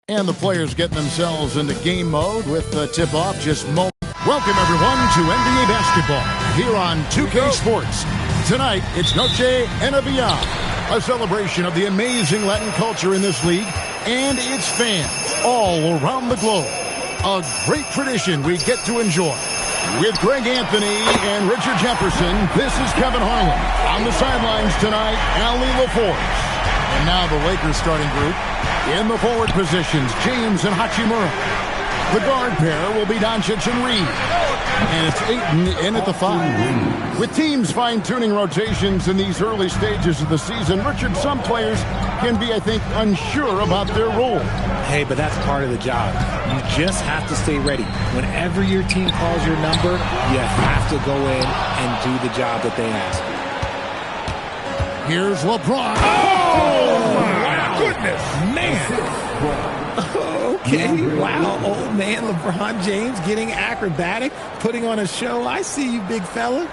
And the players getting themselves into game mode with the tip-off just moments. Welcome, everyone, to NBA basketball here on 2K Sports. Tonight, it's Noche Enavia, a celebration of the amazing Latin culture in this league and its fans all around the globe. A great tradition we get to enjoy. With Greg Anthony and Richard Jefferson, this is Kevin Harlan. On the sidelines tonight, Ali LaForce. And now the Lakers starting group. In the forward positions, James and Hachimura. The guard pair will be Doncic and Reed. And it's Ayton in at the 5. With teams fine-tuning rotations in these early stages of the season, Richard, some players can be, I think, unsure about their role. Hey, but that's part of the job. You just have to stay ready. Whenever your team calls your number, you have to go in and do the job that they ask. Here's LeBron. Oh, my goodness, man. Okay, wow, old man LeBron James getting acrobatic, putting on a show. I see you, big fella.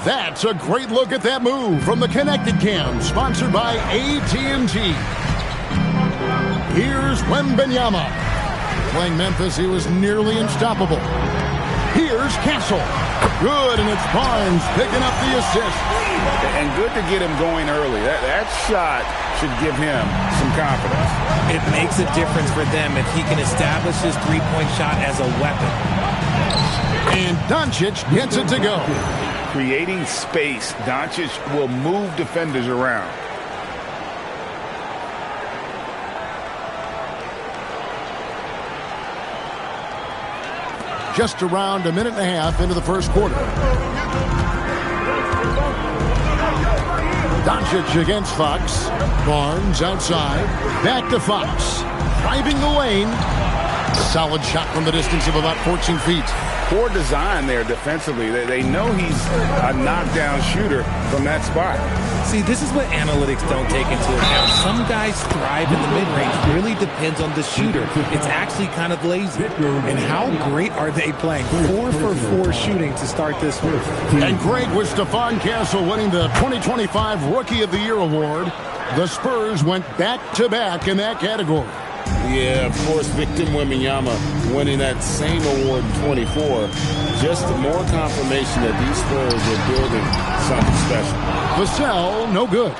That's a great look at that move from the Connected Cam, sponsored by AT&T. Here's Wembanyama. Playing Memphis, he was nearly unstoppable. Here's Castle. Good, and it's Barnes picking up the assist. And good to get him going early. That shot should give him some confidence. It makes a difference for them if he can establish his three-point shot as a weapon. And Doncic gets it to go. Creating space, Doncic will move defenders around. Just around a minute and a half into the first quarter. Doncic against Fox. Barnes outside. Back to Fox. Driving the lane. Solid shot from the distance of about 14 feet. Poor design there defensively. They know he's a knockdown shooter from that spot. See, this is what analytics don't take into account. Some guys thrive in the mid-range. Really depends on the shooter. It's actually kind of lazy. And how great are they playing? 4 for 4 shooting to start this one. And great with Stephon Castle winning the 2025 Rookie of the Year award. The Spurs went back-to-back in that category. Yeah, of course, Victor Wembanyama winning that same award in 24. Just more confirmation that these Spurs are building something special. Vassell, no good.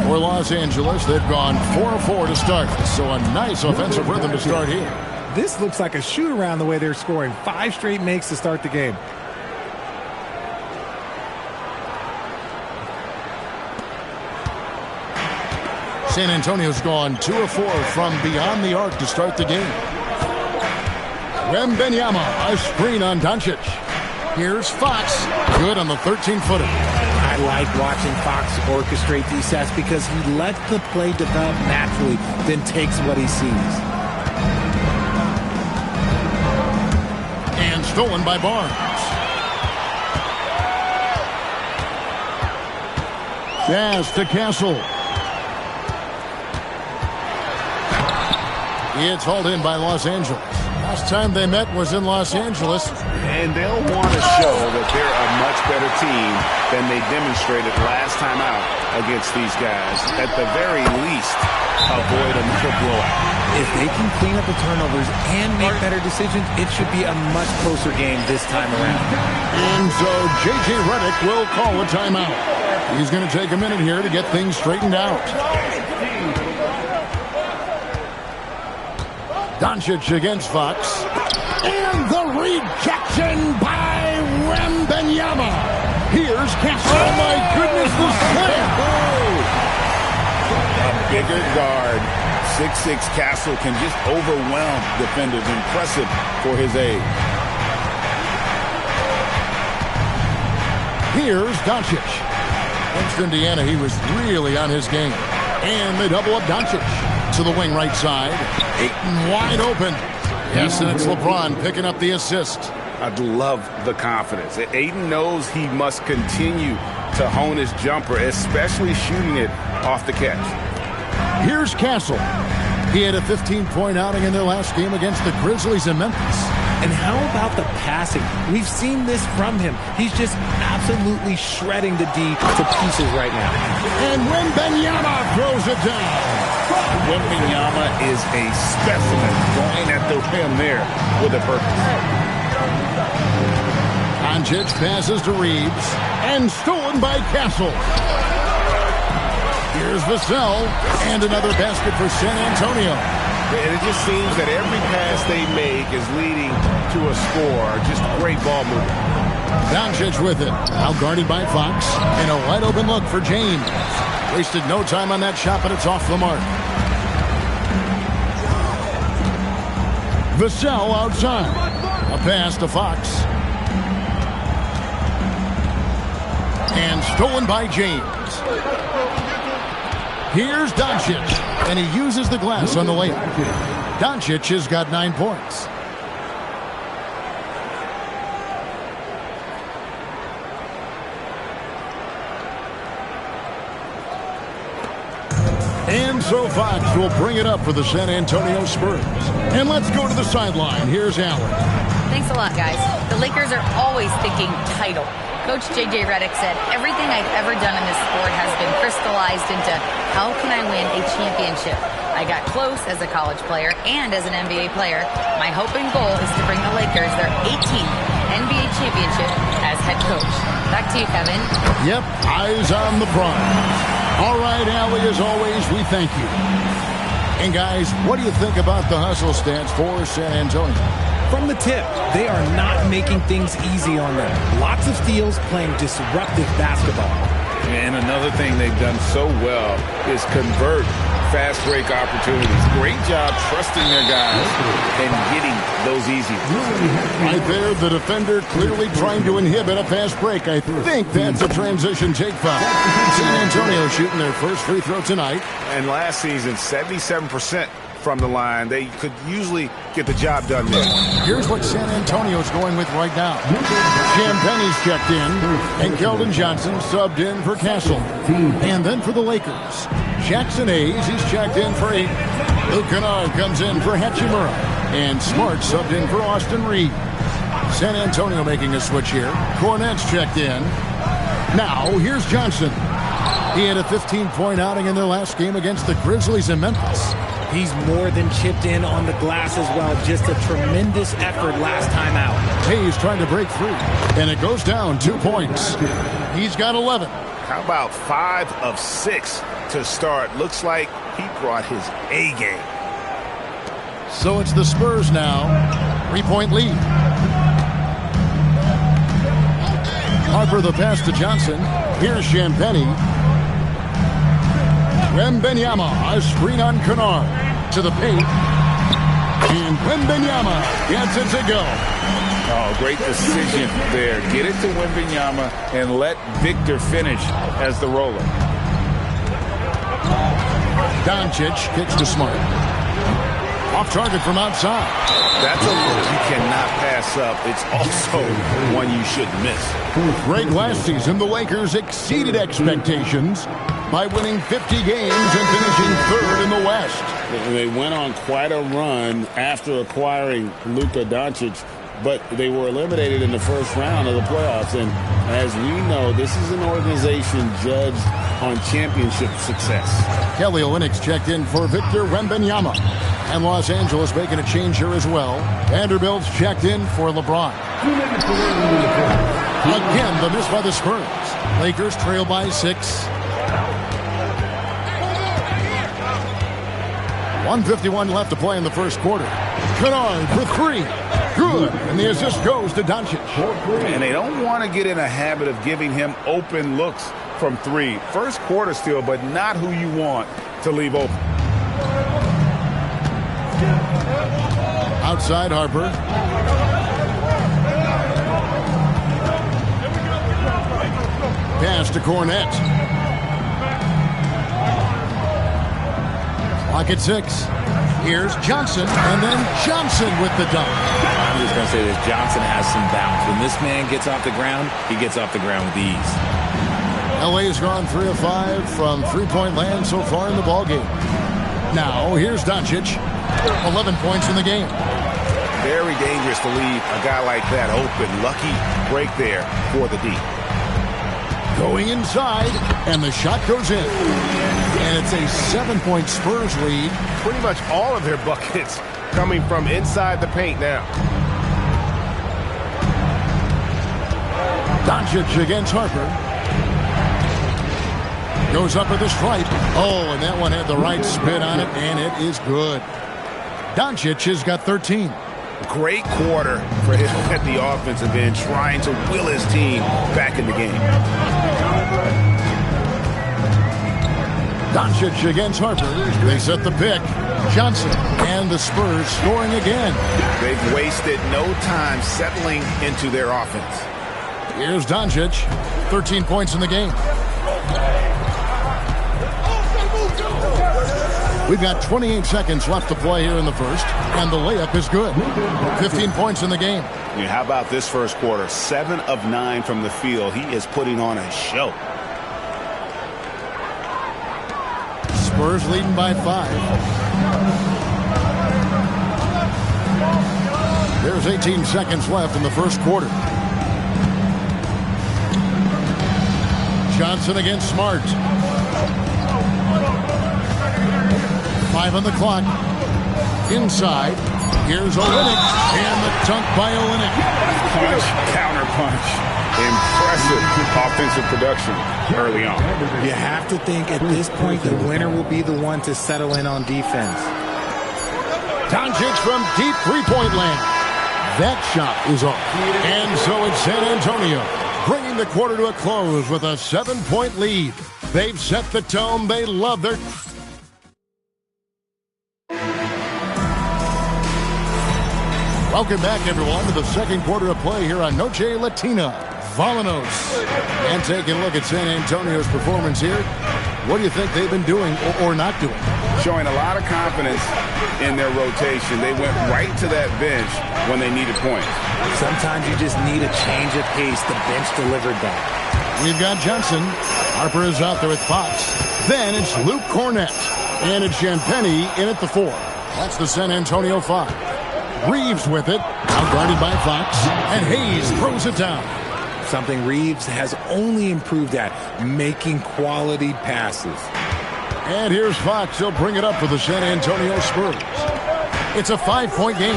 For Los Angeles, they've gone 4-4 to start. So a nice offensive rhythm to start here. This looks like a shoot-around the way they're scoring. 5 straight makes to start the game. San Antonio's gone 2 of 4 from beyond the arc to start the game. Wembanyama, a screen on Doncic. Here's Fox. Good on the 13-footer. I like watching Fox orchestrate these sets because he lets the play develop naturally, then takes what he sees. And stolen by Barnes. Pass to Castle. It's hauled in by Los Angeles. Last time they met was in Los Angeles. And they'll want to show that they're a much better team than they demonstrated last time out against these guys. At the very least, avoid another blowout. If they can clean up the turnovers and make better decisions, it should be a much closer game this time around. And so J.J. Redick will call a timeout. He's going to take a minute here to get things straightened out. Doncic against Fox. And the rejection by Wembanyama. Here's Castle. Oh, my goodness, the slam. A bigger guard. 6'6" Castle can just overwhelm defenders. Impressive for his age. Here's Doncic. Against Indiana, he was really on his game. And they double up Doncic. To the wing right side. Ayton wide open. Yes, and it's LeBron picking up the assist. I love the confidence. Ayton knows he must continue to hone his jumper, especially shooting it off the catch. Here's Castle. He had a 15-point outing in their last game against the Grizzlies in Memphis. And how about the passing? We've seen this from him. He's just absolutely shredding the D to pieces right now. And Wembanyama throws it down. Wembanyama is a specimen going at the rim there with a purpose. Doncic passes to Reeves and stolen by Castle. Here's Vassell and another basket for San Antonio. And it just seems that every pass they make is leading to a score. Just great ball movement. Doncic with it. Now guarded by Fox. And a wide open look for James. Wasted no time on that shot, but it's off the mark. Vassell outside. A pass to Fox. And stolen by James. Here's Doncic, and he uses the glass on the layup. Doncic has got 9 points. And so Fox will bring it up for the San Antonio Spurs. And let's go to the sideline. Here's Allen. Thanks a lot, guys. The Lakers are always thinking title. Coach J.J. Redick said, everything I've ever done in this sport has been crystallized into how can I win a championship? I got close as a college player and as an NBA player. My hope and goal is to bring the Lakers their 18th NBA championship as head coach. Back to you, Kevin. Yep, eyes on the prize. All right, Allie, as always, we thank you. And guys, what do you think about the hustle stats for San Antonio? From the tip, they are not making things easy on them. Lots of steals, playing disruptive basketball. And another thing they've done so well is convert fast break opportunities. Great job trusting their guys and getting those easy. Right there, the defender clearly trying to inhibit a fast break. I think that's a transition take foul. San Antonio shooting their first free throw tonight. And last season, 77% from the line. They could usually get the job done there. Here's what San Antonio's going with right now. Champagne's checked in, and Keldon Johnson subbed in for Castle. And then for the Lakers, Jackson Hayes, he's checked in for 8. Luke Kennard comes in for Hachimura. And Smart subbed in for Austin Reeves. San Antonio making a switch here. Cornette's checked in. Now, here's Johnson. He had a 15-point outing in their last game against the Grizzlies in Memphis. He's more than chipped in on the glass as well. Just a tremendous effort last time out. Hayes trying to break free. And it goes down 2 points. He's got 11. How about 5 of 6 to start? Looks like he brought his A game. So it's the Spurs now. 3-point lead. Harper the pass to Johnson. Here's Champagnie. Wembanyama, a screen on Kennard to the paint. And Wembanyama gets it to go. Oh, great decision there. Get it to Wembanyama and let Victor finish as the roller. Doncic kicks to Smart. Off target from outside. That's a look you cannot pass up. It's also one you shouldn't miss. Great last season, the Lakers exceeded expectations by winning 50 games and finishing 3rd in the West. They went on quite a run after acquiring Luka Doncic, but they were eliminated in the first round of the playoffs. And as we know, this is an organization judged on championship success. Kelly Olynyk's checked in for Victor Wembanyama. And Los Angeles making a change here as well. Vanderbilt's checked in for LeBron. Again, the miss by the Spurs. Lakers trail by 6. 1:51 left to play in the first quarter. Kennard for 3. Good. And the assist goes to Doncic. And they don't want to get in a habit of giving him open looks from 3. First quarter still, but not who you want to leave open. Outside Harper. Pass to Cornette. Clock at 6. Here's Johnson, and then Johnson with the dunk. I'm just going to say this. Johnson has some bounce. When this man gets off the ground, he gets off the ground with ease. LA's gone 3 of 5 from three-point land so far in the ballgame. Now, here's Doncic. 11 points in the game. Very dangerous to leave a guy like that open. Lucky break there for the D. Going inside, and the shot goes in. And it's a 7-point Spurs lead. Pretty much all of their buckets coming from inside the paint now. Doncic against Harper. Goes up with the stripe. Oh, and that one had the right spin on it, and it is good. Doncic has got 13. Great quarter for him at the offensive end, trying to will his team back in the game. Doncic against Harper. They set the pick. Johnson and the Spurs scoring again. They've wasted no time settling into their offense. Here's Doncic. 13 points in the game. We've got 28 seconds left to play here in the first, and the layup is good. 15 points in the game. Yeah, how about this first quarter? 7 of 9 from the field. He is putting on a show. Spurs leading by 5. There's 18 seconds left in the first quarter. Johnson against Smart. 5 on the clock. Inside. Here's Olynyk. And the dunk by Olynyk. Punch, counter punch. Impressive offensive production early on. You have to think at this point the winner will be the one to settle in on defense. Doncic from deep three-point land. That shot is off. And so it's San Antonio, bringing the quarter to a close with a 7-point lead. They've set the tone. They love their... Welcome back, everyone, to the second quarter of play here on Noche Latina. Vamonos. And taking a look at San Antonio's performance here. What do you think they've been doing or not doing? Showing a lot of confidence in their rotation. They went right to that bench when they needed points. Sometimes you just need a change of pace. The bench delivered that. We've got Johnson. Harper is out there with Fox. Then it's Luke Cornett. And it's Champagnie in at the 4. That's the San Antonio 5. Reeves with it. Now guarded by Fox. And Hayes throws it down. Something Reeves has only improved at, making quality passes. And here's Fox. He'll bring it up for the San Antonio Spurs. It's a 5-point game.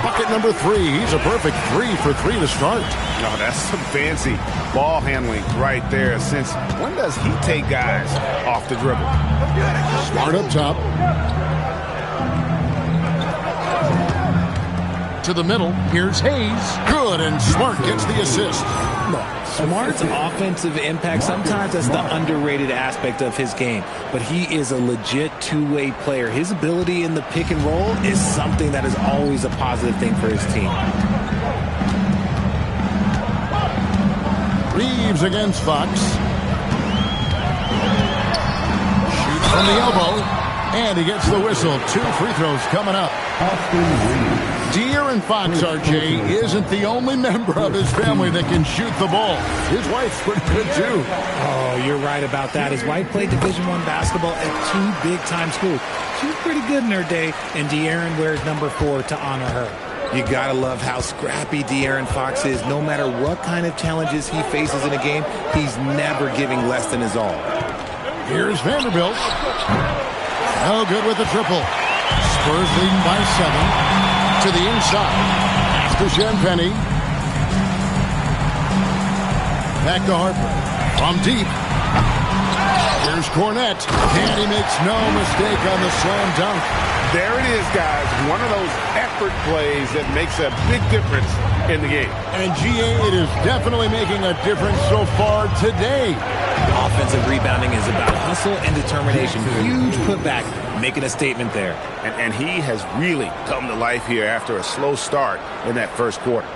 Bucket number 3. He's a perfect 3 for 3 to start. No, that's some fancy ball handling right there. Since when does he take guys off the dribble? Smart up top. To the middle. Here's Hayes. Good, and Smart gets the assist. Smart's offensive impact, sometimes that's the underrated aspect of his game, but he is a legit two-way player. His ability in the pick and roll is something that is always a positive thing for his team. Reeves against Fox. Shoots from the elbow, and he gets the whistle. 2 free throws coming up. De'Aaron Fox, RJ, isn't the only member of his family that can shoot the ball. His wife's pretty good, too. Oh, you're right about that. His wife played Division I basketball at 2 big-time schools. She was pretty good in her day, and De'Aaron wears number 4 to honor her. You gotta love how scrappy De'Aaron Fox is. No matter what kind of challenges he faces in a game, he's never giving less than his all. Here's Vanderbilt. No good with the triple. Spurs leading by 7. To the inside. After Champagnie. Back to Harper. From deep. Here's Cornett. And he makes no mistake on the slam dunk. There it is, guys. One of those effort plays that makes a big difference in the game. And GA, it is definitely making a difference so far today. Offensive rebounding is about hustle and determination. Huge putback, making a statement there. And he has really come to life here after a slow start in that first quarter.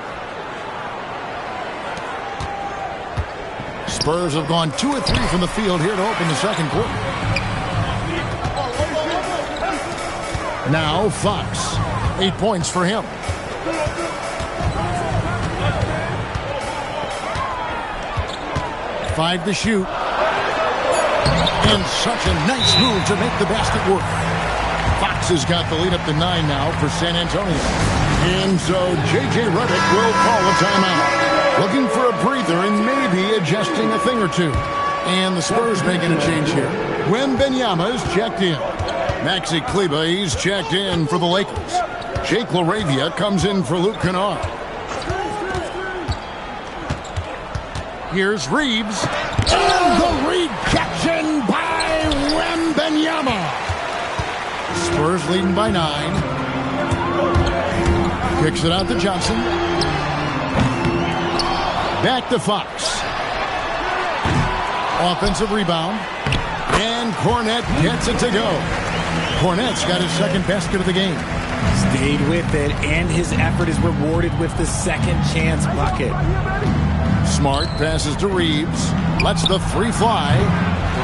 Spurs have gone 2 of 3 from the field here to open the second quarter. Now Fox. 8 points for him. Five to shoot. And such a nice move to make the basket work. Fox has got the lead up to 9 now for San Antonio. And so J.J. Redick will call a timeout. Looking for a breather and maybe adjusting a thing or two. And the Spurs making a change here. Wembanyama is checked in. Maxi Kleber, he's checked in for the Lakers. Jake LaRavia comes in for Luke Kennard. Here's Reeves. And the rejection by Wembanyama. Spurs leading by 9. Kicks it out to Johnson. Back to Fox. Offensive rebound. And Cornette gets it to go. Cornette's got his second basket of the game. Stayed with it, and his effort is rewarded with the second chance bucket. Smart passes to Reeves. Lets the three fly.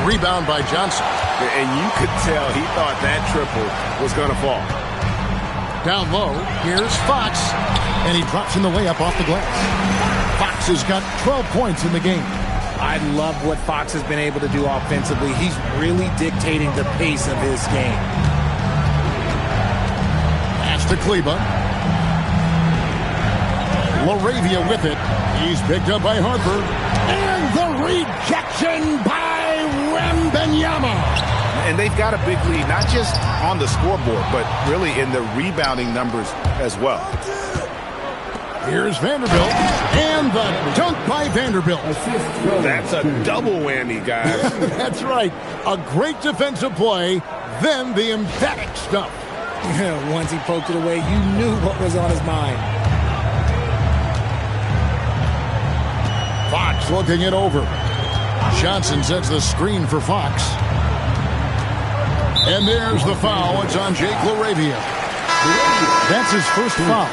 Rebound by Johnson. And you could tell he thought that triple was going to fall. Down low, here's Fox. And he drops in the layup off the glass. Fox has got 12 points in the game. I love what Fox has been able to do offensively. He's really dictating the pace of his game. Pass to Kleber. LaRavia with it. He's picked up by Harper. And the rejection by Wembanyama. And they've got a big lead, not just on the scoreboard, but really in the rebounding numbers as well. Here's Vanderbilt, and the dunk by Vanderbilt. That's a double whammy, guys. That's right. A great defensive play, then the emphatic stuff. Once he poked it away, you knew what was on his mind. Fox looking it over. Johnson sets the screen for Fox. And there's the foul. It's on Jake LaRavia. That's his first foul.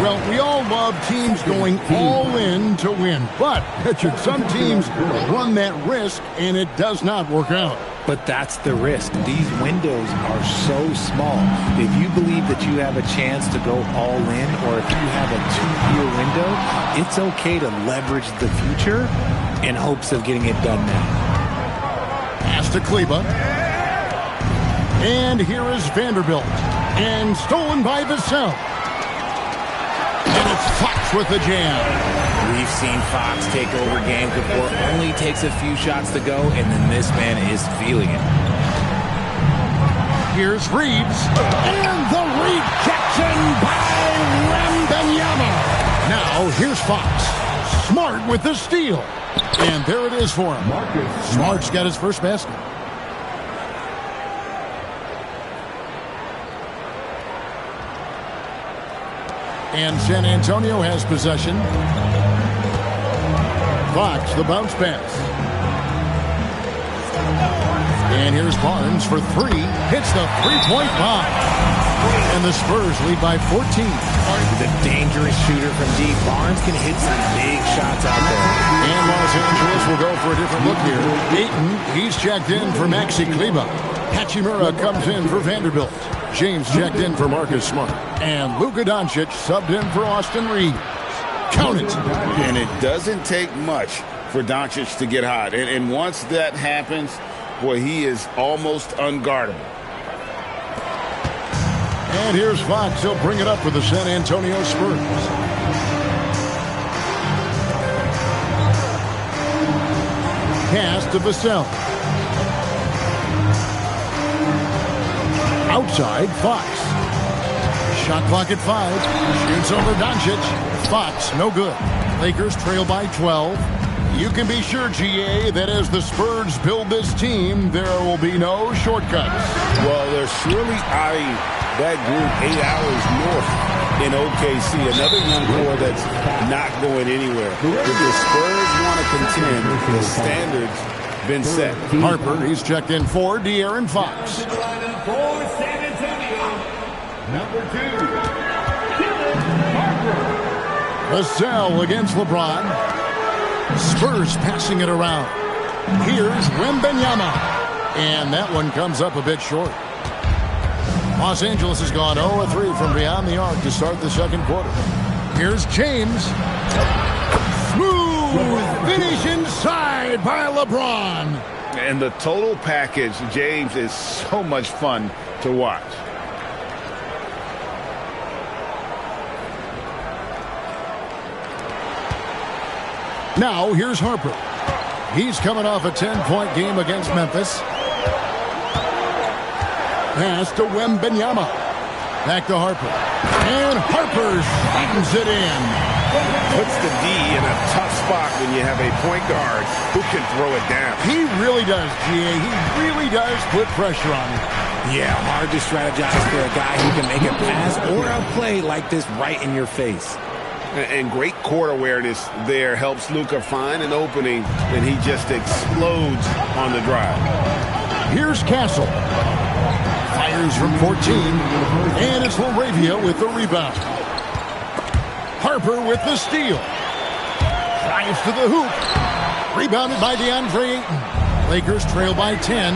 Well, we all love teams going all in to win. But, Richard, some teams run that risk, and it does not work out. But that's the risk. These windows are so small. If you believe that you have a chance to go all in, or if you have a 2-year window, it's okay to leverage the future in hopes of getting it done now. Pass to Kleber. And here is Vanderbilt. And stolen by Vassell. And it's Fox with the jam. We've seen Fox take over games before. Only takes a few shots to go, and then this man is feeling it. Here's Reeves. And the rejection by Wembanyama. Now, here's Fox. Smart with the steal. And there it is for him. Smart's got his first basket. And San Antonio has possession. Fox, the bounce pass. And here's Barnes for 3. Hits the three-point bomb. And the Spurs lead by 14. The dangerous shooter from deep. Barnes can hit some big shots out there. And Los Angeles will go for a different look here. Ayton, he's checked in for Maxi Kleber. Hachimura comes in for Vanderbilt. James checked in for Marcus Smart. And Luka Doncic subbed in for Austin Reeves. Count it. And it doesn't take much for Doncic to get hot. And once that happens, boy, he is almost unguardable. And here's Fox. He'll bring it up for the San Antonio Spurs. Pass to Vassell. Outside, Fox. Shot clock at 5. Shoots over Doncic. Fox, no good. Lakers trail by 12. You can be sure, GA, that as the Spurs build this team, there will be no shortcuts. Well, they're surely eyeing that group 8 hours north in OKC. Another young core that's not going anywhere. If the Spurs want to contend, the standards been set. Harper, he's checked in for De'Aaron Fox. For San Antonio, number 2, Harper. Vassell against LeBron. Spurs passing it around. Here's Wembanyama. And that one comes up a bit short. Los Angeles has gone 0-3 from beyond the arc to start the second quarter. Here's James. Smooth finish inside by LeBron. And the total package, James, is so much fun to watch. Now, here's Harper. He's coming off a 10-point game against Memphis. Pass to Wembanyama. Back to Harper. And Harper slams it in. Puts the D in a tough spot when you have a point guard who can throw it down. He really does, GA. He really does put pressure on him. Yeah, hard to strategize for a guy who can make a pass or a play like this right in your face. And great court awareness there helps Luka find an opening, and he just explodes on the drive. Here's Castle. Fires from 14, and it's Laravia with the rebound. Harper with the steal. Drives to the hoop. Rebounded by DeAndre Ayton. Lakers trail by 10.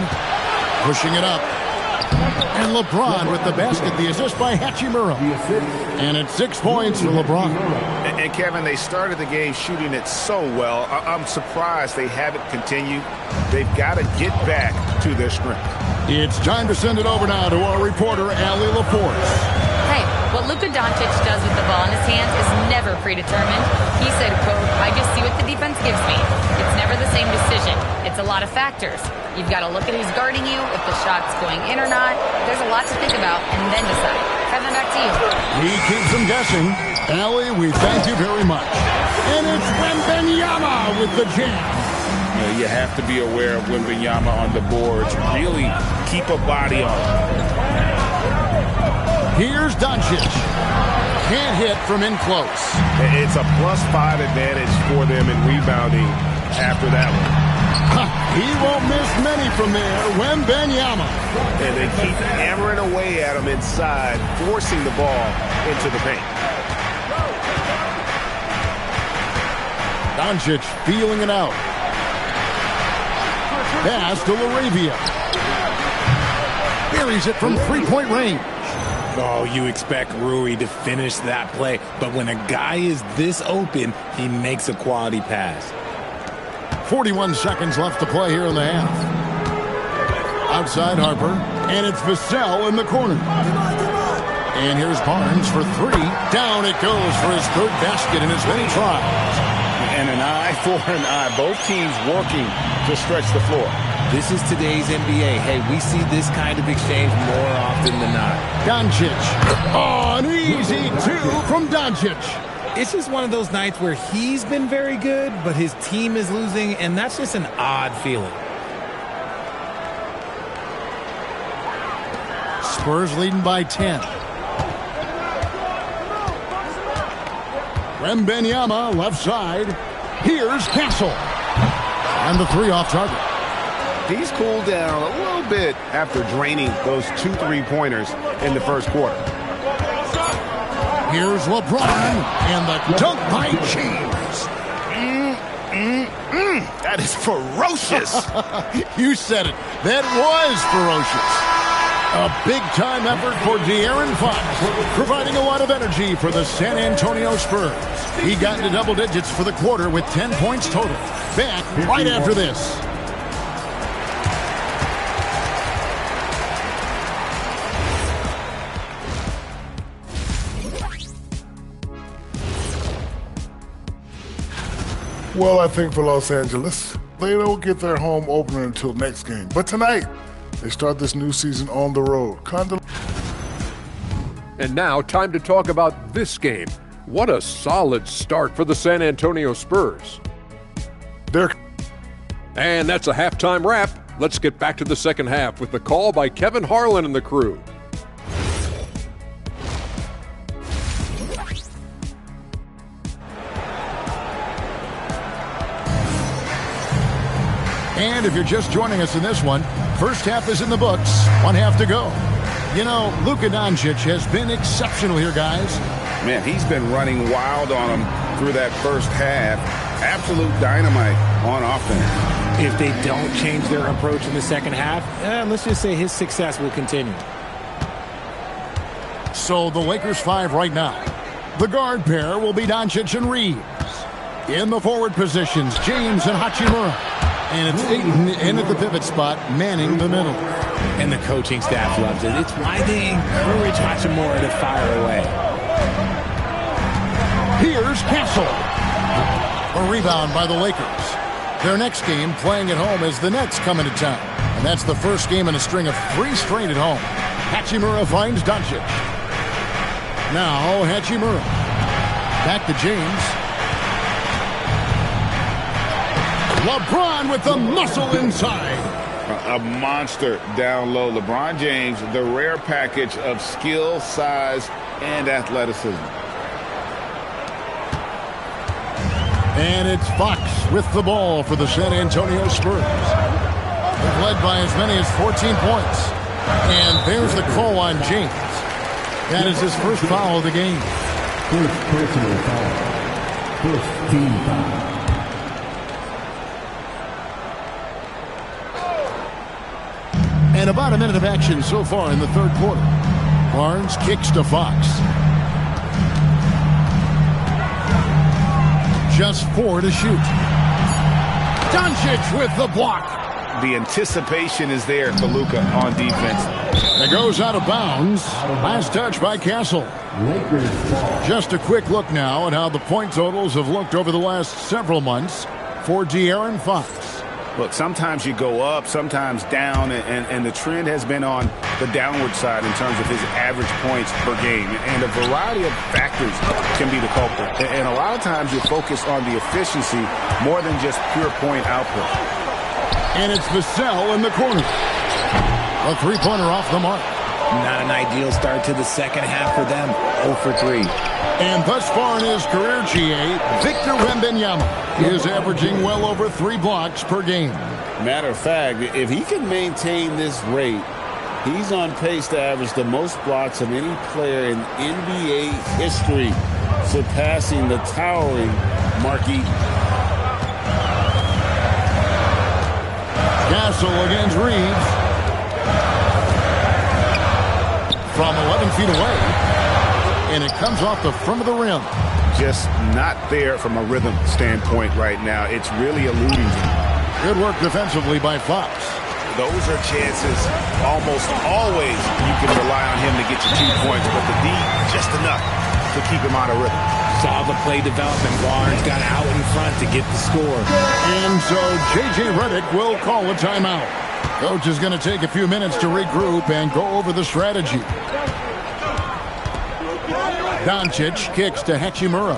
Pushing it up. And LeBron with the basket. The assist by Hachimura. And it's 6 points for LeBron. And Kevin, they started the game shooting it so well. I'm surprised they haven't continued. They've got to get back to their strength. It's time to send it over now to our reporter, Allie LaForce. Hey, what Luka Doncic does with the ball in his hands is never predetermined. He said, quote, "I just see what the defense gives me. It's never the same decision. It's a lot of factors. You've got to look at who's guarding you, if the shot's going in or not. There's a lot to think about, and then decide." Kevin, back to you. He keeps them guessing. Allie, we thank you very much. And it's Wembanyama with the jam. You have to be aware of Wembanyama on the boards. Really keep a body on him. Here's Doncic. Can't hit from in close. It's a +5 advantage for them in rebounding after that one. He won't miss many from there. Wembanyama. And they keep hammering away at him inside, forcing the ball into the paint. Doncic feeling it out. Pass to Laravia. Buries it from three-point range. Oh, you expect Rui to finish that play, but when a guy is this open, he makes a quality pass. 41 seconds left to play here in the half. Outside Harper, and it's Vassell in the corner. And here's Barnes for three. Down it goes for his third basket in as many tries. And an eye for an eye. Both teams working to stretch the floor. This is today's NBA. Hey, we see this kind of exchange more often than not. Doncic. Oh, an easy two from Doncic. It's just one of those nights where he's been very good, but his team is losing, and that's just an odd feeling. Spurs leading by 10. Wembanyama left side. Here's Castle. And the three off target. He's cooled down a little bit after draining those 2 3-pointers in the first quarter. Here's LeBron and the dunk by James. That is ferocious. You said it. That was ferocious. A big-time effort for De'Aaron Fox, providing a lot of energy for the San Antonio Spurs. He got into double digits for the quarter with 10 points total. Back right after this. Well, I think for Los Angeles, they don't get their home opener until next game. But tonight, they start this new season on the road. And now, time to talk about this game. What a solid start for the San Antonio Spurs. And that's a halftime wrap. Let's get back to the second half with the call by Kevin Harlan and the crew. And if you're just joining us in this one, first half is in the books. 1 half to go. You know, Luka Doncic has been exceptional here, guys. Man, he's been running wild on them through that first half. Absolute dynamite on offense. If they don't change their approach in the second half, let's just say his success will continue. So the Lakers 5 right now. The guard pair will be Doncic and Reeves. In the forward positions, James and Hachimura. And it's Ayton in at the pivot spot, manning the middle. And the coaching staff loves it. It's why they encourage Hachimura to fire away. Here's Castle. A rebound by the Lakers. Their next game, playing at home, as the Nets come into town. And that's the first game in a string of 3 straight at home. Hachimura finds Doncic. Now Hachimura. Back to James. LeBron with the muscle inside. A monster down low. LeBron James, the rare package of skill, size, and athleticism. And it's Fox with the ball for the San Antonio Spurs. They've led by as many as 14 points. And there's the call on James. That is his first foul of the game. First personal foul. First team foul. And about a minute of action so far in the third quarter. Barnes kicks to Fox. Just 4 to shoot. Doncic with the block. The anticipation is there for Luka on defense. It goes out of bounds. Last touch by Castle. Just a quick look now at how the point totals have looked over the last several months for De'Aaron Fox. Look, sometimes you go up, sometimes down, and the trend has been on the downward side in terms of his average points per game. And a variety of factors can be the culprit. And a lot of times you're focused on the efficiency more than just pure point output. And it's Vassell in the corner. A three-pointer off the mark. Not an ideal start to the second half for them. 0 for 3. And thus far in his career, GA, Victor Wembanyama is averaging well over 3 blocks per game. Matter of fact, if he can maintain this rate, he's on pace to average the most blocks of any player in NBA history, surpassing the towering Mark Eaton. Castle against Reeves. From 11 feet away. And it comes off the front of the rim. Just not there from a rhythm standpoint right now. It's really eluding him. Good work defensively by Fox. Those are chances almost always you can rely on him to get you 2 points, but the D, just enough to keep him out of rhythm. Saw the play development. Barnes got out in front to get the score. And so J.J. Redick will call a timeout. Coach is going to take a few minutes to regroup and go over the strategy. Doncic kicks to Hachimura.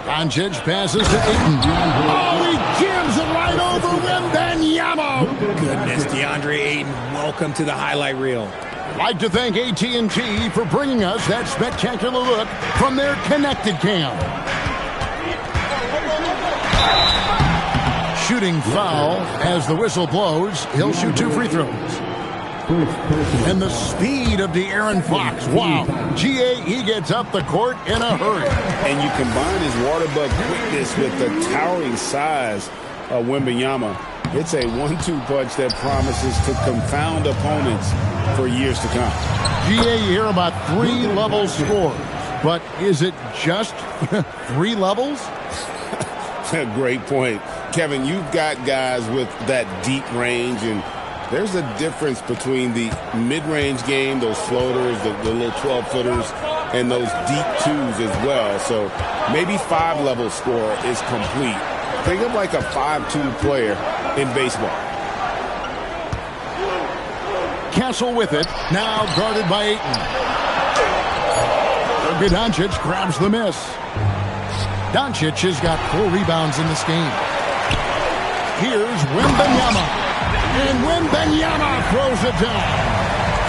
Doncic passes to Ayton. Oh, he jams it right over Wembanyama. Goodness, DeAndre Ayton, welcome to the highlight reel. Like to thank AT&T for bringing us that spectacular look from their connected cam. Shooting foul as the whistle blows. He'll shoot 2 free throws. And the speed of De'Aaron Fox. Wow. GA, he gets up the court in a hurry. And you combine his water bug quickness with the towering size of Wembanyama. It's a 1-2 punch that promises to confound opponents for years to come. GA, you hear about 3-level scores. But is it just 3 levels? Great point. Kevin, you've got guys with that deep range, and there's a difference between the mid-range game, those floaters, the little 12-footers, and those deep 2s as well. So maybe 5-level score is complete. Think of like a 5-2 player in baseball. Castle with it, now guarded by Ayton. Doncic grabs the miss. Doncic has got 4 rebounds in this game. Here's Wembanyama. And Wembanyama throws it down.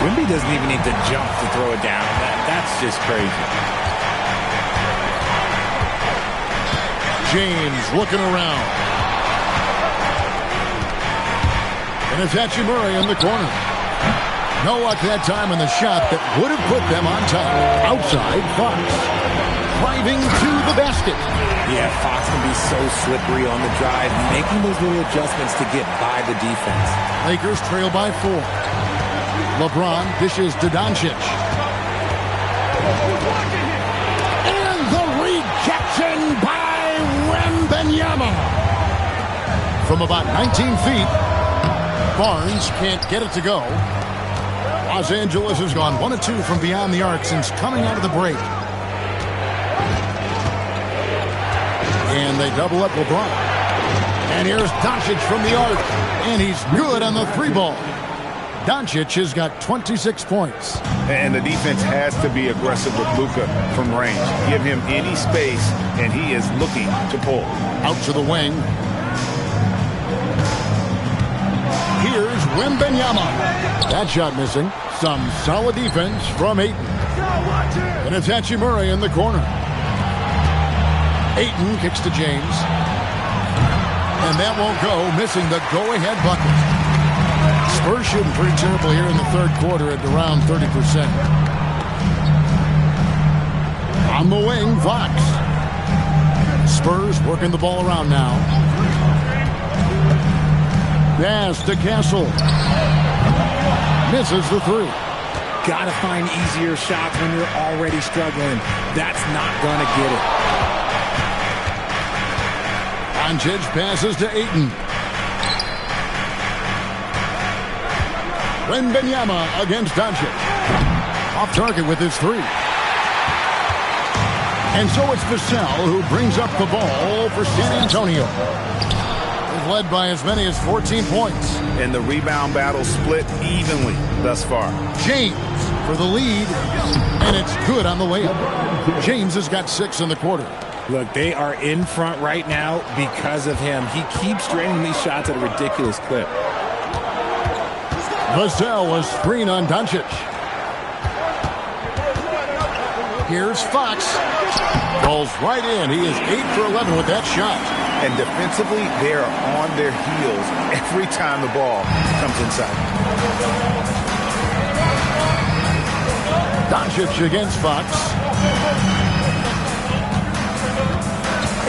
Wemby doesn't even need to jump to throw it down. That's just crazy. James looking around. And it's Hachimura in the corner. No luck that time on the shot that would have put them on top. Outside, Fox. Driving to the basket. Yeah, Fox can be so slippery on the drive, making those little adjustments to get by the defense. Lakers trail by 4. LeBron dishes to Doncic. And the rejection by Wembanyama. Wembanyama. From about 19 feet, Barnes can't get it to go. Los Angeles has gone 1 of 2 from beyond the arc since coming out of the break. And they double up LeBron. And here's Doncic from the arc. And he's good on the 3-ball. Doncic has got 26 points. And the defense has to be aggressive with Luka from range. Give him any space, and he is looking to pull. Out to the wing. Here's Wembanyama. That shot missing. Some solid defense from Ayton. And it's Hachimura in the corner. Ayton kicks to James. And that won't go, missing the go-ahead bucket. Spurs shooting pretty terrible here in the third quarter at around 30%. On the wing, Fox. Spurs working the ball around now. Pass to Castle. Misses the 3. Gotta find easier shots when you're already struggling. That's not gonna get it. Doncic passes to Ayton. Wembanyama against Doncic. Off target with his 3. And so it's Vassell who brings up the ball for San Antonio. He's led by as many as 14 points. And the rebound battle split evenly thus far. James for the lead. And it's good on the layup. James has got 6 in the quarter. Look, they are in front right now because of him. He keeps draining these shots at a ridiculous clip. Vassell was screen on Doncic. Here's Fox. Rolls right in. He is 8 for 11 with that shot. And defensively, they are on their heels every time the ball comes inside. Doncic against Fox.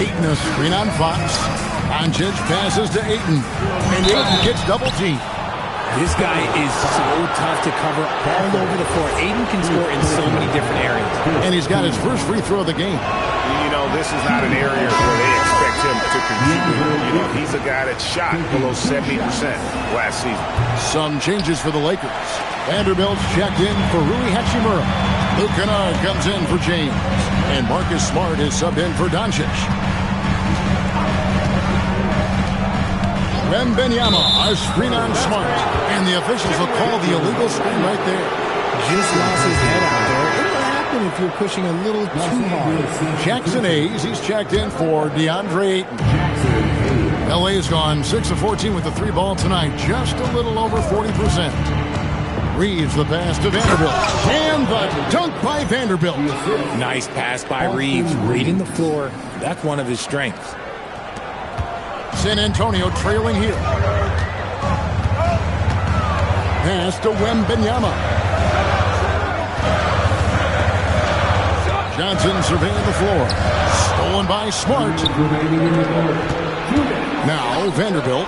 Ayton a screen on Fox. Doncic passes to Ayton. And Ayton gets double teamed. This guy is so tough to cover all over the floor. Ayton can score in so many different areas. And he's got his first free throw of the game. You know, this is not an area where they expect him to contribute. You know, he's a guy that shot below 70% last season. Some changes for the Lakers. Vanderbilt's checked in for Rui Hachimura. Luke Kennard comes in for James. And Marcus Smart is subbed in for Doncic. Wembanyama, a screen on Smart. And the officials will call the illegal screen right there. Just lost his head out there. It'll happen if you're pushing a little too hard. Jackson Hayes, he's checked in for DeAndre Ayton. LA's gone 6 of 14 with the 3-ball tonight. Just a little over 40%. Reeves the pass to Vanderbilt. And the dunk by Vanderbilt. Nice pass by Reeves. Reading the floor. That's one of his strengths. San Antonio trailing here. Pass to Wembanyama. Johnson surveying the floor. Stolen by Smart. Now Vanderbilt.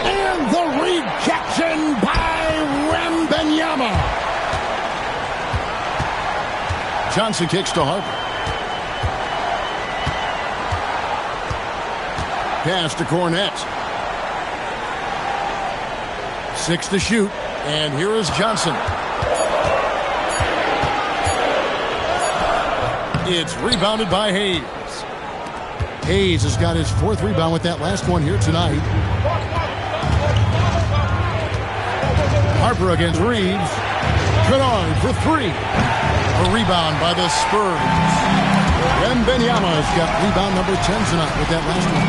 And the rejection by Wembanyama. Johnson kicks to Harper. Pass to Cornette. 6 to shoot. And here is Johnson. It's rebounded by Hayes. Hayes has got his 4th rebound with that last one here tonight. Harper against Reeves. Kennard for 3. A rebound by the Spurs. Wembanyama has got rebound number 10 tonight with that last one.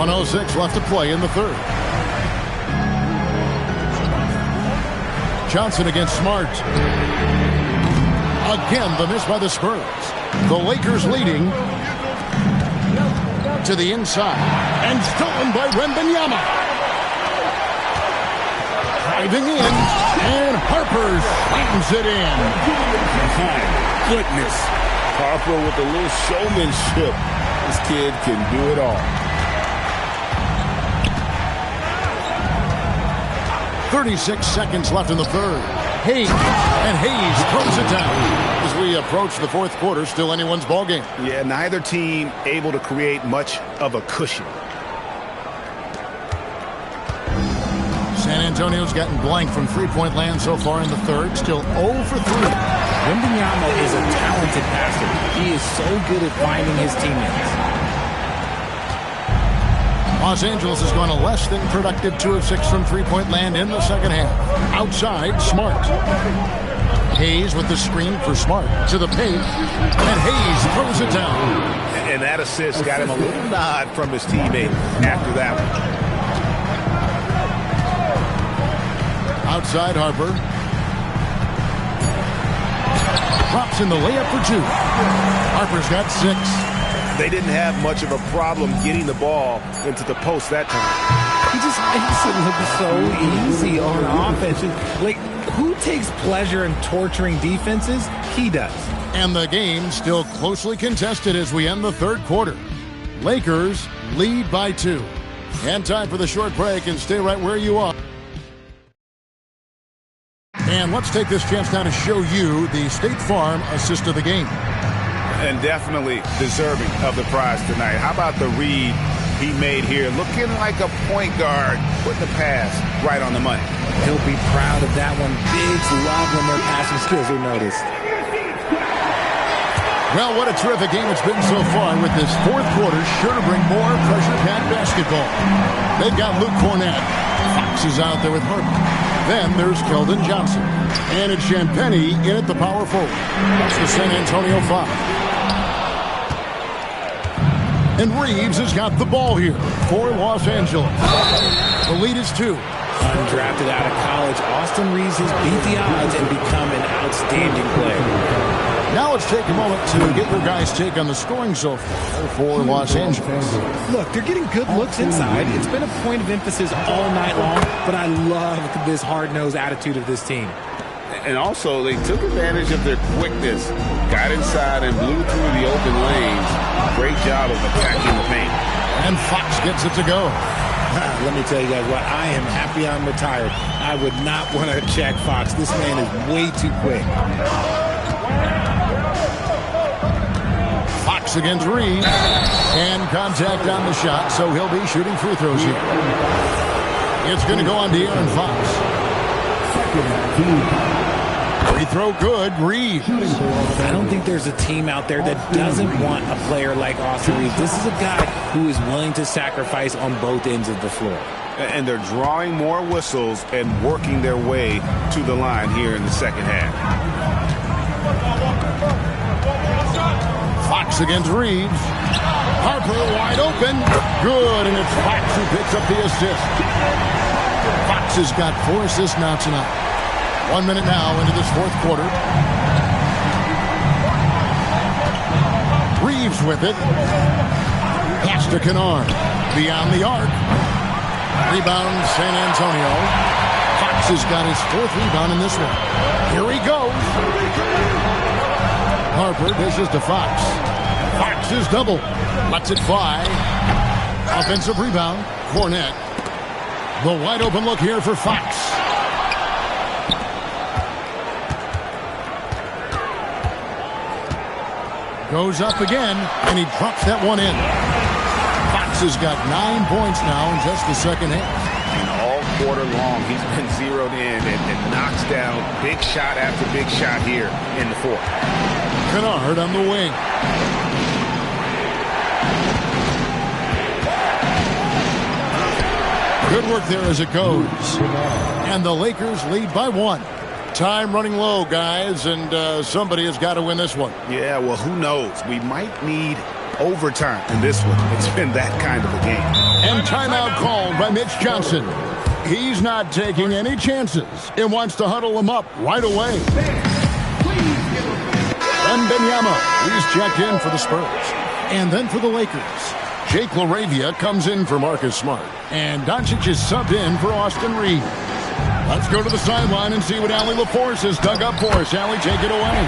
1:06 left to play in the third. Johnson against Smart. Again, the miss by the Spurs. The Lakers leading to the inside. And stolen by Wembanyama. Driving in. And Harper slams it in. My goodness. Harper with a little showmanship. This kid can do it all. 36 seconds left in the third. Hayes. And Hayes throws it down. As we approach the fourth quarter, still anyone's ballgame. Yeah, neither team able to create much of a cushion. San Antonio's gotten blank from three-point land so far in the third. Still 0 for 3. Wembanyama is a talented passer. He is so good at finding his teammates. Los Angeles has gone a less than productive 2 of 6 from three-point land in the second half. Outside, Smart. Hayes with the screen for Smart to the paint, and Hayes throws it down. And that assist got him a little nod from his teammate after that one. Outside, Harper. Drops in the layup for 2. Harper's got 6. They didn't have much of a problem getting the ball into the post that time. He just makes it look so easy on offense. Like, who takes pleasure in torturing defenses? He does. And the game still closely contested as we end the third quarter. Lakers lead by 2. And time for the short break, and stay right where you are. And let's take this chance now to show you the State Farm assist of the game. And definitely deserving of the prize tonight. How about the read he made here? Looking like a point guard, putting the pass right on the money. He'll be proud of that one. Bigs love when their passing skills are noticed. Well, what a terrific game it's been so far, with this fourth quarter sure to bring more pressure-packed basketball. They've got Luke Cornett. Fox is out there with Harper. Then there's Keldon Johnson. And it's Champagnie in at the power forward. That's the San Antonio 5. And Reeves has got the ball here for Los Angeles. The lead is 2. Undrafted out of college, Austin Reeves has beat the odds and become an outstanding player. Now let's take a moment to get your guys' take on the scoring so far for Los Angeles. Look, they're getting good looks inside. It's been a point of emphasis all night long, but I love this hard-nosed attitude of this team. And also, they took advantage of their quickness, got inside and blew through the open lanes. Great job of attacking the paint. And Fox gets it to go. Let me tell you guys what, I am happy I'm retired. I would not want to check Fox. This man is way too quick. Fox against Reeves. And contact on the shot, so he'll be shooting free throws here. It's going to go on De'Aaron Fox. Free throw good, Reeves. I don't think there's a team out there that doesn't want a player like Austin Reeves. This is a guy who is willing to sacrifice on both ends of the floor. And they're drawing more whistles and working their way to the line here in the second half. Fox against Reeves. Harper wide open. Good, and it's Fox who picks up the assist. Fox has got 4 assists now tonight. 1 minute now into this fourth quarter. Reeves with it. Pass to Kennard. Beyond the arc. Rebound San Antonio. Fox has got his 4th rebound in this one. Here he goes. Harper dishes to Fox. Fox is double. Lets it fly. Offensive rebound. Cornett. The wide open look here for Fox. Goes up again, and he drops that one in. Fox has got 9 points now in just the second half. And all quarter long, he's been zeroed in and knocks down big shot after big shot here in the fourth. Kennard on the wing. Good work there as it goes. And the Lakers lead by 1. Time running low, guys, and somebody has got to win this one. Yeah, well, who knows? We might need overtime in this one. It's been that kind of a game. And timeout called by Mitch Johnson. He's not taking any chances and wants to huddle them up right away. Wembanyama, he's checked in for the Spurs. And then for the Lakers, Jake LaRavia comes in for Marcus Smart. And Doncic is subbed in for Austin Reeves. Let's go to the sideline and see what Allie LaForce has dug up for us. Allie, take it away.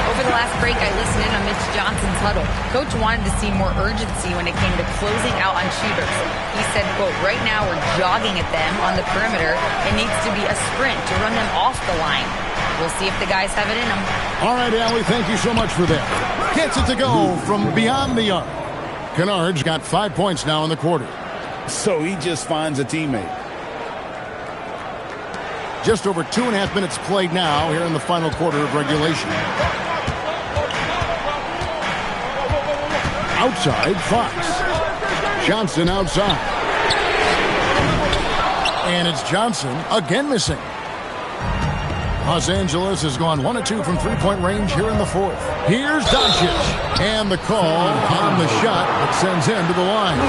Over the last break, I listened in on Mitch Johnson's huddle. Coach wanted to see more urgency when it came to closing out on shooters. He said, quote, right now we're jogging at them on the perimeter. It needs to be a sprint to run them off the line. We'll see if the guys have it in them. All right, Allie, thank you so much for that. Gets it to go from beyond the arc. Kennard's got 5 points now in the quarter. So he just finds a teammate. Just over 2.5 minutes played now here in the final quarter of regulation. Outside, Fox. Johnson outside. And it's Johnson again missing. Los Angeles has gone 1 of 2 from three-point range here in the fourth. Here's Doncic. And the call on the shot that sends him to the line.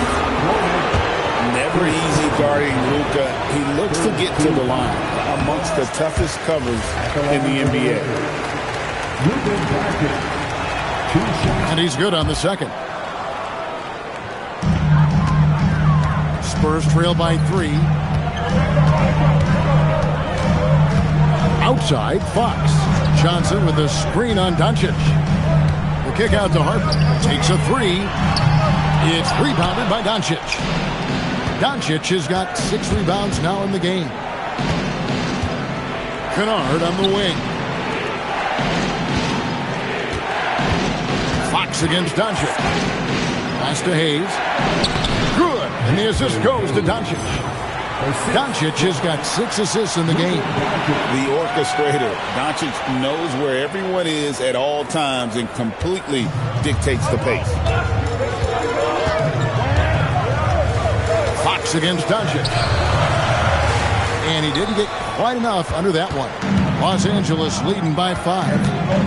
Never easy guarding Luka. He looks to get to the line. Amongst the toughest covers in the NBA. And he's good on the second. Spurs trail by 3. Outside, Fox. Johnson with a screen on Doncic. The kick out to Harper. Takes a 3. It's rebounded by Doncic. Doncic has got 6 rebounds now in the game. Kennard on the wing. Fox against Doncic. Pass to Hayes. Good. And the assist goes to Doncic. Doncic has got 6 assists in the game. The orchestrator. Doncic knows where everyone is at all times and completely dictates the pace. Fox against Doncic. And he didn't get quite enough under that one. Los Angeles leading by 5.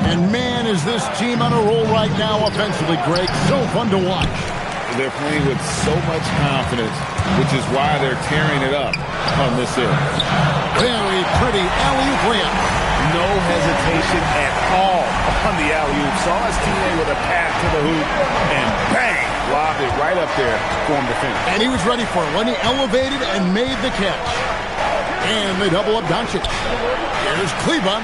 And man, is this team on a roll right now offensively, Greg. So fun to watch. They're playing with so much confidence, which is why they're tearing it up on this end. Very pretty alley-oop layup. No hesitation at all on the alley-oop. Saw his teammate with a pass to the hoop, and bang, lobbed it right up there for him to finish. And he was ready for it when he elevated and made the catch. And they double up Doncic. Here's Kleba.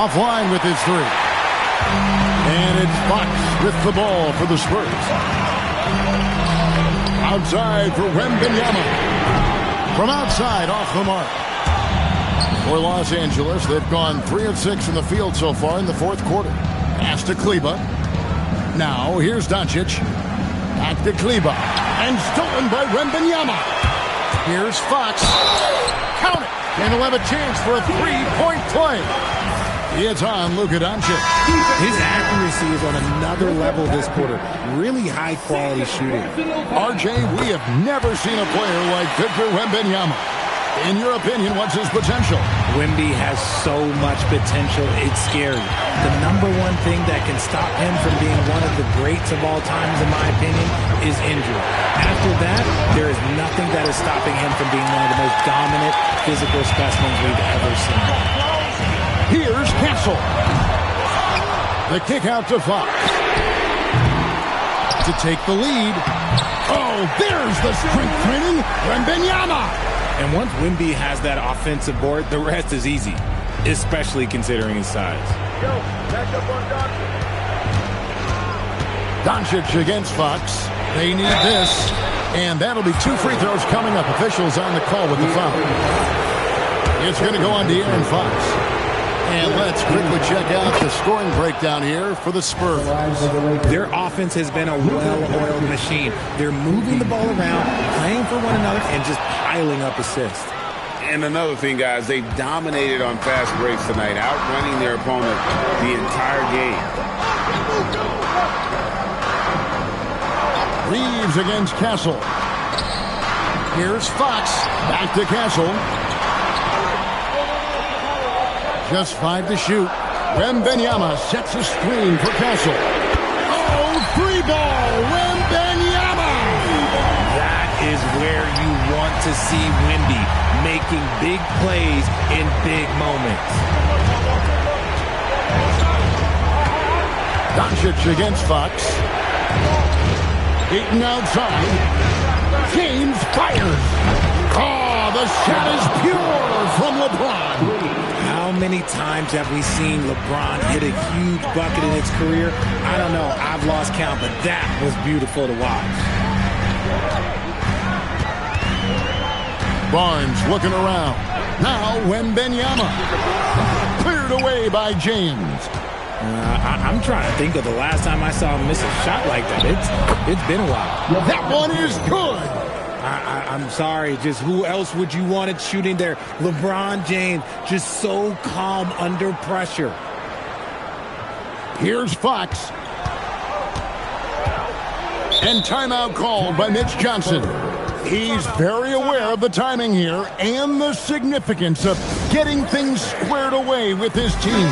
Offline with his 3. And it's Fox with the ball for the Spurs. Outside for Wembanyama. From outside, off the mark. For Los Angeles, they've gone 3 of 6 in the field so far in the fourth quarter. Pass to Kleba. Now, here's Doncic. Back to Kleba. And stolen by Wembanyama. Here's Fox. Count it. And he'll have a chance for a 3-point play. It's on Luka Doncic. His accuracy is on another level this quarter. Really high-quality shooting. RJ, we have never seen a player like Victor Wembanyama. In your opinion, what's his potential? Wemby has so much potential, it's scary. The number one thing that can stop him from being one of the greats of all times, in my opinion, is injury. After that, there is nothing that is stopping him from being one of the most dominant physical specimens we've ever seen. Here's Castle. The kick out to Fox. To take the lead. Oh, there's the strength training. Wembanyama. And once Wemby has that offensive board, the rest is easy, especially considering his size. Doncic against Fox. They need this. And that'll be 2 free throws coming up. Officials on the call with the foul. It's going to go on to Aaron Fox. And let's quickly check out the scoring breakdown here for the Spurs. Their offense has been a well-oiled machine. They're moving the ball around, playing for one another, and just piling up assists. And another thing, guys, they dominated on fast breaks tonight, outrunning their opponent the entire game. Reeves against Castle. Here's Fox. Back to Castle. Just 5 to shoot. Wembanyama sets a screen for Castle. Oh, 3-ball. Wembanyama. That is where you want to see Wemby, making big plays in big moments. Doncic against Fox. Beaten outside. James fires. Oh, the shot is pure from LeBron. How many times have we seen LeBron hit a huge bucket in his career? I don't know. I've lost count, but that was beautiful to watch. Barnes looking around. Now Wembanyama. Cleared away by James. I'm trying to think of the last time I saw him miss a shot like that. It's been a while. That one is good. I'm sorry. Just who else would you want it shooting there? LeBron James, just so calm under pressure. Here's Fox. And timeout called by Mitch Johnson. He's very aware of the timing here and the significance of getting things squared away with his team.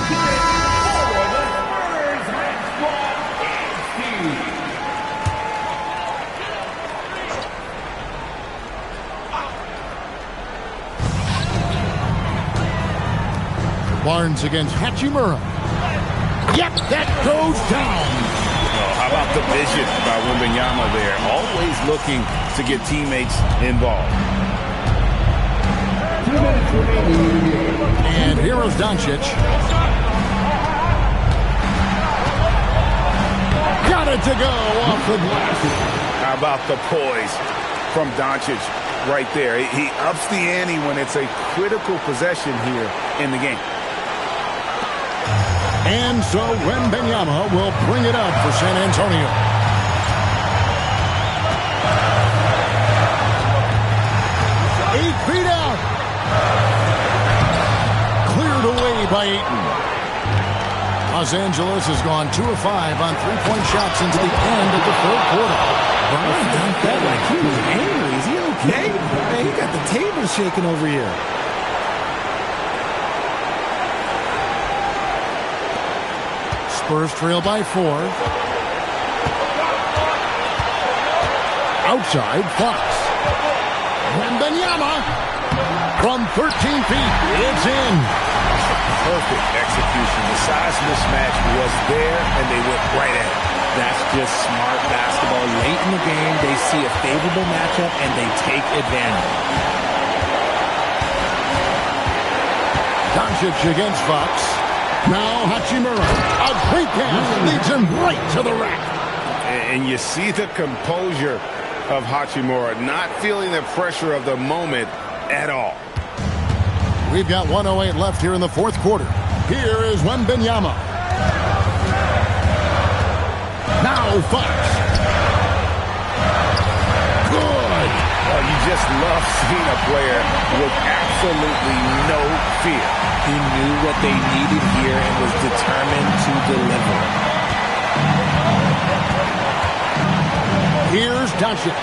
Barnes against Hachimura. Yep, that goes down. Oh, how about the vision by Wembanyama there? Always looking to get teammates involved. And here is Doncic. Got it to go off the glass. How about the poise from Doncic right there? He ups the ante when it's a critical possession here in the game. And so Wembanyama will bring it up for San Antonio. Eight feet out. Cleared away by Ayton. Los Angeles has gone 2 of 5 on three-point shots since the end of the third quarter. Brian dunked that like he was angry. Is he okay? Man, he got the table shaking over here. Spurs trail by 4. Outside, Fox. Wembanyama from 13 feet. It's in. Perfect execution. The size mismatch was there, and they went right at it. That's just smart basketball. Late in the game, they see a favorable matchup, and they take advantage. Doncic against Fox. Now Hachimura. A great pass leads him right to the rack. And you see the composure of Hachimura, not feeling the pressure of the moment at all. We've got 1:08 left here in the fourth quarter. Here is Wembanyama. Now Fox. Good. Well, you just love seeing a player with absolutely no fear. He knew what they needed here and was determined to deliver. Here's Doncic.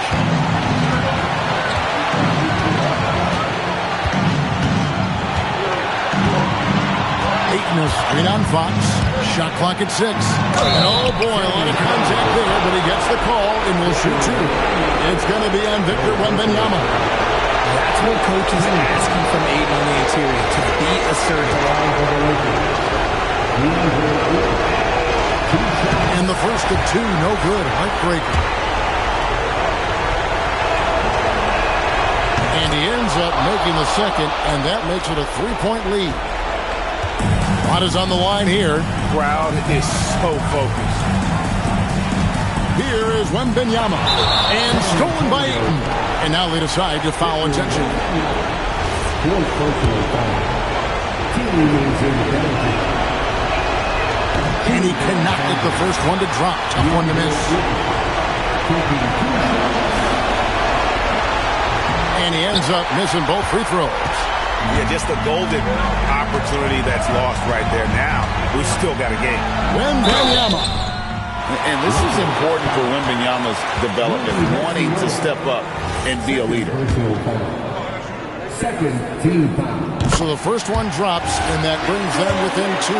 Ayton is screen on Fox. Shot clock at 6. And oh boy, a lot of contact there, but he gets the call and will shoot 2. It's going to be on Victor Wembanyama. That's what coach is asking from Ayton on the interior, to be assertive. And the first of 2, no good. Heartbreaker. And he ends up making the second, and that makes it a 3-point lead. What is on the line here? Crowd is so focused. Here is Wembanyama. And stolen by Ayton. And now laid aside to foul intention. And he cannot get the first one to drop. Tough one to miss. And he ends up missing both free throws. Yeah, just a golden opportunity that's lost right there. Now, we've still got a game. Wembanyama. And this is important for Wembanyama's development, wanting to step up and be a leader. Second team foul. So the first one drops, and that brings them within 2.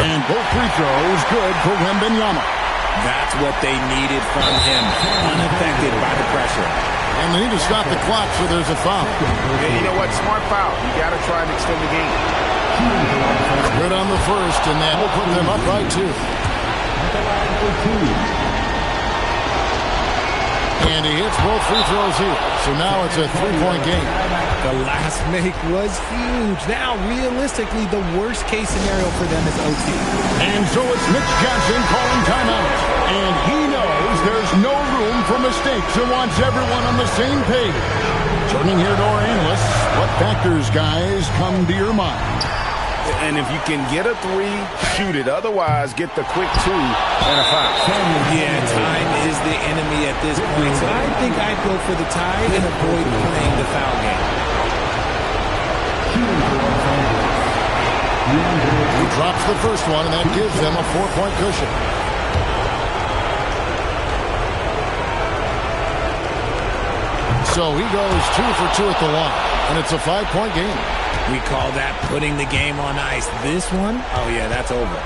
And both free throws good for Wembanyama. That's what they needed from him, unaffected by the pressure. And they need to stop the clock, so there's a foul. Yeah, you know what? Smart foul. You got to try and extend the game. Good on the first, and that will put them up by 2. And he hits both free throws here. So now it's a 3-point game. The last make was huge. Now, realistically, the worst-case scenario for them is OT. And so it's Mitch Johnson calling timeout. And he knows there's no room for mistakes and wants everyone on the same page. Turning here to our analysts, what factors, guys, come to your mind? And if you can get a three, shoot it. Otherwise, get the quick two and a foul. Yeah, time is the enemy at this point. So I think I'd go for the tie and avoid playing the foul game. He drops the first one, and that gives them a 4-point cushion. So he goes 2 for 2 at the line, and it's a 5-point game. We call that putting the game on ice. This one, oh yeah, that's over.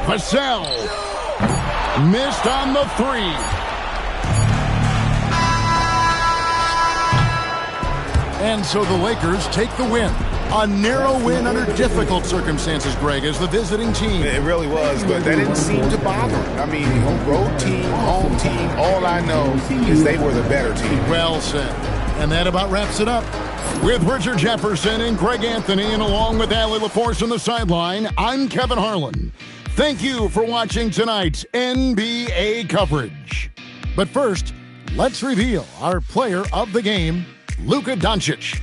Vassell missed on the three. And so the Lakers take the win. A narrow win under difficult circumstances, Greg, as the visiting team. It really was, but that didn't seem to bother him. I mean, road team, home team, all I know is they were the better team. Well said. And that about wraps it up. With Richard Jefferson and Greg Anthony, and along with Allie LaForce on the sideline, I'm Kevin Harlan. Thank you for watching tonight's NBA coverage. But first, let's reveal our player of the game, Luka Doncic.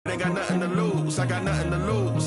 Ain't got nothing to lose. I got nothing to lose.